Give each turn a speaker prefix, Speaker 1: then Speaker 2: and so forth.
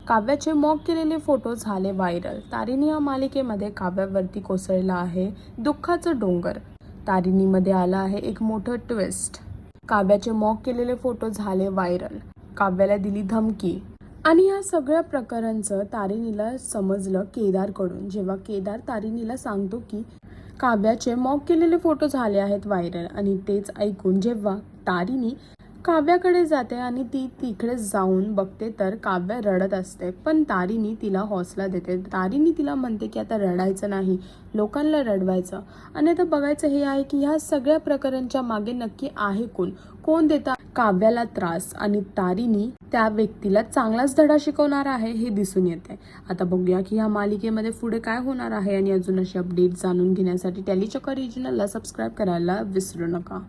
Speaker 1: काव्याचे mock केलेले photo झाले viral. Tarini या मालिकेमध्ये काव्यावरती कोसळला आहे दुःखाचं डोंगर। तारिणीमध्ये आला आहे एक मोठं ट्विस्ट। काव्याचे मॉक केलेले फोटो झाले व्हायरल। काव्याला दिली धमकी आणि या सगळ्या प्रकारांचं तारिणीला समजलं केदारकडून। जेव्हा केदार तारिणीला सांगतो की काव्याचे मॉक केलेले फोटो झाले आहेत व्हायरल, आणि तेच ऐकून जेव्हा तारिणी काव्याकडे जाते आणि ती तिकडे जाऊन बघते तर काव्य रडत असते, पण तारिणी तिला हौसला देते। तारिणी तिला म्हणते की आता रडायचं नाही, लोकांना रडवायचं। आणि आता बघायचं हे आहे की ह्या सगळ्या प्रकारांच्या मागे नक्की आहे कोण देता काव्याला त्रास, आणि तारिणी त्या व्यक्तीला चांगलाच धडा शिकवणार आहे हे दिसून येते। आता बघूया की ह्या मालिकेमध्ये पुढे काय होणार आहे, आणि अजून अशी अपडेट जाणून घेण्यासाठी टेलीचक्र रिजनलला सबस्क्राईब करायला विसरू नका।